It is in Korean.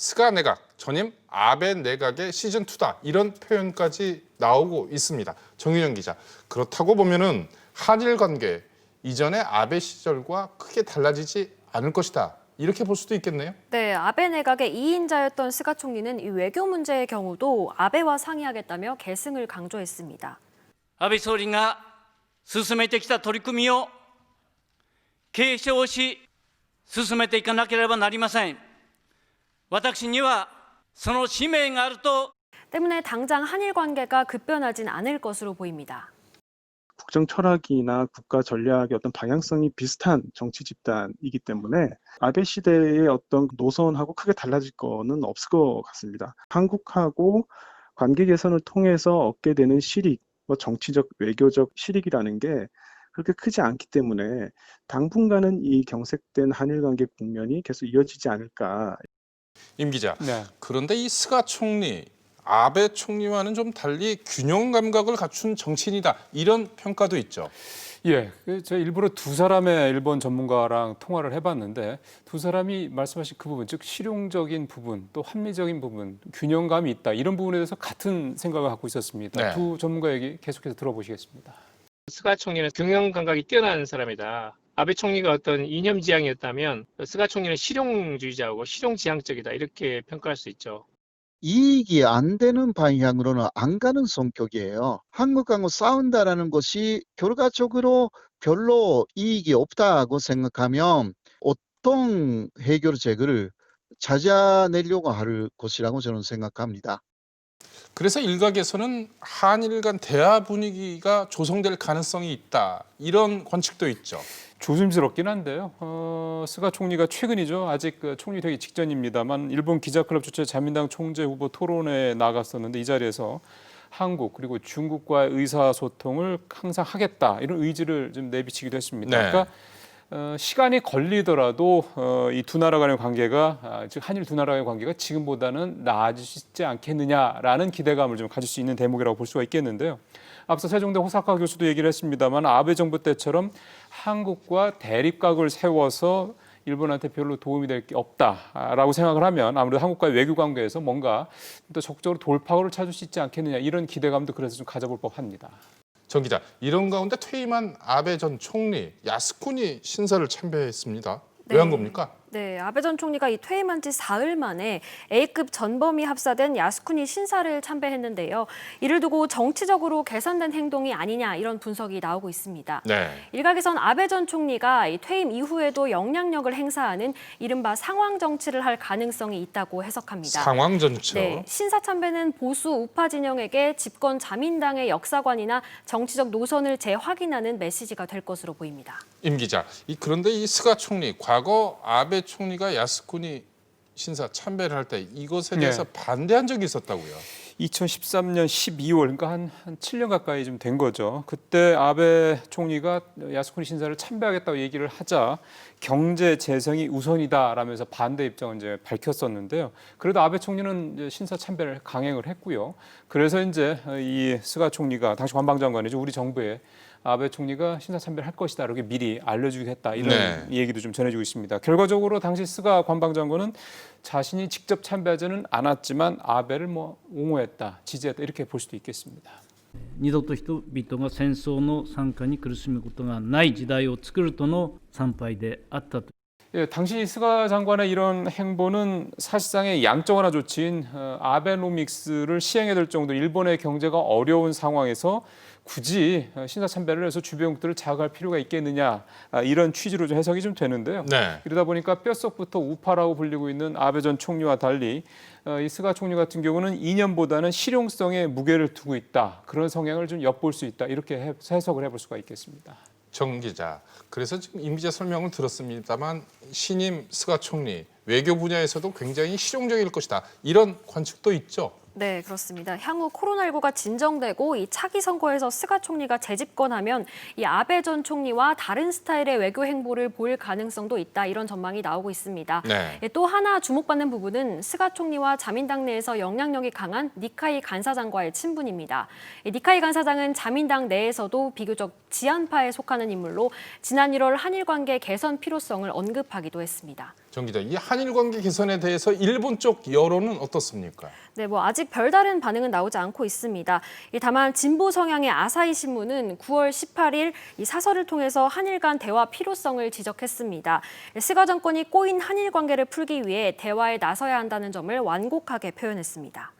스가 내각, 전임 아베 내각의 시즌2다. 이런 표현까지 나오고 있습니다. 정윤영 기자. 그렇다고 보면은 한일 관계 이전의 아베 시절과 크게 달라지지 않을 것이다. 이렇게 볼 수도 있겠네요. 네, 아베 내각의 2인자였던 스가 총리는 이 외교 문제의 경우도 아베와 상의하겠다며 계승을 강조했습니다. 安倍総理が進めてきた取り組みを継承し進めていかなければなりません。私にはその使命があると 때문에 당장 한일 관계가 급변하진 않을 것으로 보입니다. 국정 철학이나 국가 전략의 어떤 방향성이 비슷한 정치 집단이기 때문에 아베 시대의 어떤 노선하고 크게 달라질 거는 없을 것 같습니다. 한국하고 관계 개선을 통해서 얻게 되는 실익, 정치적, 외교적 실익이라는 게 그렇게 크지 않기 때문에 당분간은 이 경색된 한일 관계 국면이 계속 이어지지 않을까. 임 기자. 네. 그런데 이 스가 총리, 아베 총리와는 좀 달리 균형 감각을 갖춘 정치인이다. 이런 평가도 있죠. 예, 제가 일부러 두 사람의 일본 전문가랑 통화를 해봤는데 두 사람이 말씀하신 그 부분, 즉 실용적인 부분, 또 합리적인 부분, 균형감이 있다. 이런 부분에 대해서 같은 생각을 갖고 있었습니다. 네. 두 전문가 얘기 계속해서 들어보시겠습니다. 스가 총리는 균형 감각이 뛰어난 사람이다. 아베 총리가 어떤 이념지향이었다면 스가 총리는 실용주의자고 실용지향적이다. 이렇게 평가할 수 있죠. 이익이 안 되는 방향으로는 안 가는 성격이에요. 한국하고 싸운다라는 것이 결과적으로 별로 이익이 없다고 생각하면 어떤 해결책을 찾아내려고 할 것이라고 저는 생각합니다. 그래서 일각에서는 한일 간 대화 분위기가 조성될 가능성이 있다. 이런 관측도 있죠. 조심스럽긴 한데요. 스가 총리가 최근이죠. 아직 총리 되기 직전입니다만 일본 기자클럽 주최 자민당 총재 후보 토론회에 나갔었는데 이 자리에서 한국 그리고 중국과의 의사소통을 항상 하겠다 이런 의지를 좀 내비치기도 했습니다. 네. 그러니까 시간이 걸리더라도 이 두 나라 간의 관계가 즉 한일 두 나라의 관계가 지금보다는 나아지지 않겠느냐라는 기대감을 좀 가질 수 있는 대목이라고 볼 수가 있겠는데요. 앞서 세종대 호사카 교수도 얘기를 했습니다만 아베 정부 때처럼 한국과 대립각을 세워서 일본한테 별로 도움이 될 게 없다라고 생각을 하면 아무래도 한국과의 외교 관계에서 뭔가 또 적극적으로 돌파구를 찾을 수 있지 않겠느냐 이런 기대감도 그래서 좀 가져볼 법합니다. 정 기자, 이런 가운데 퇴임한 아베 전 총리 야스쿠니 신사를 참배했습니다. 왜 한 겁니까? 네, 아베 전 총리가 이 퇴임한 지 사흘 만에 A급 전범이 합사된 야스쿠니 신사를 참배했는데요. 이를 두고 정치적으로 개선된 행동이 아니냐 이런 분석이 나오고 있습니다. 네. 일각에선 아베 전 총리가 이 퇴임 이후에도 영향력을 행사하는 이른바 상황 정치를 할 가능성이 있다고 해석합니다. 상황 전처. 네, 신사 참배는 보수 우파 진영에게 집권 자민당의 역사관이나 정치적 노선을 재확인하는 메시지가 될 것으로 보입니다. 임 기자, 그런데 이 스가 총리, 과거 아베 총리가 야스쿠니 신사 참배를 할 때 이것에 대해서 반대한 적이 있었다고요. 2013년 12월, 그러니까 한 7년 가까이 좀 된 거죠. 그때 아베 총리가 야스쿠니 신사를 참배하겠다고 얘기를 하자 경제 재정이 우선이다라면서 반대 입장을 이제 밝혔었는데요. 그래도 아베 총리는 이제 신사 참배를 강행을 했고요. 그래서 이제 이 스가 총리가 당시 관방장관이죠. 우리 정부에 아베 총리가 신사 참배를 할 것이다 이렇게 미리 알려주기로 했다 이런 네. 얘기도 좀 전해지고 있습니다. 결과적으로 당시 스가 관방장관은 자신이 직접 참배하지는 않았지만 아베를 옹호했다, 지지했다 이렇게 볼 수도 있겠습니다. 二度と人々が戦争の惨禍に苦しむことがない時代を作るとの参拝であったと。 예, 당시 스가 장관의 이런 행보는 사실상의 양적 완화 조치인 아베노믹스를 시행해야 될 정도로 일본의 경제가 어려운 상황에서 굳이 신사 참배를 해서 주변국들을 자극할 필요가 있겠느냐 이런 취지로 좀 해석이 좀 되는데요. 네. 이러다 보니까 뼈속부터 우파라고 불리고 있는 아베 전 총리와 달리 이 스가 총리 같은 경우는 이념보다는 실용성에 무게를 두고 있다. 그런 성향을 좀 엿볼 수 있다. 이렇게 해석을 해볼 수가 있겠습니다. 정 기자, 그래서 지금 임 기자 설명을 들었습니다만 신임 스가 총리 외교 분야에서도 굉장히 실용적일 것이다. 이런 관측도 있죠. 네, 그렇습니다. 향후 코로나19가 진정되고 이 차기 선거에서 스가 총리가 재집권하면 이 아베 전 총리와 다른 스타일의 외교 행보를 보일 가능성도 있다, 이런 전망이 나오고 있습니다. 네. 또 하나 주목받는 부분은 스가 총리와 자민당 내에서 영향력이 강한 니카이 간사장과의 친분입니다. 니카이 간사장은 자민당 내에서도 비교적 지한파에 속하는 인물로 지난 1월 한일 관계 개선 필요성을 언급하기도 했습니다. 정 기자, 이 한일 관계 개선에 대해서 일본 쪽 여론은 어떻습니까? 네, 아직 별다른 반응은 나오지 않고 있습니다. 다만 진보 성향의 아사히 신문은 9월 18일 이 사설을 통해서 한일 간 대화 필요성을 지적했습니다. 스가 정권이 꼬인 한일 관계를 풀기 위해 대화에 나서야 한다는 점을 완곡하게 표현했습니다.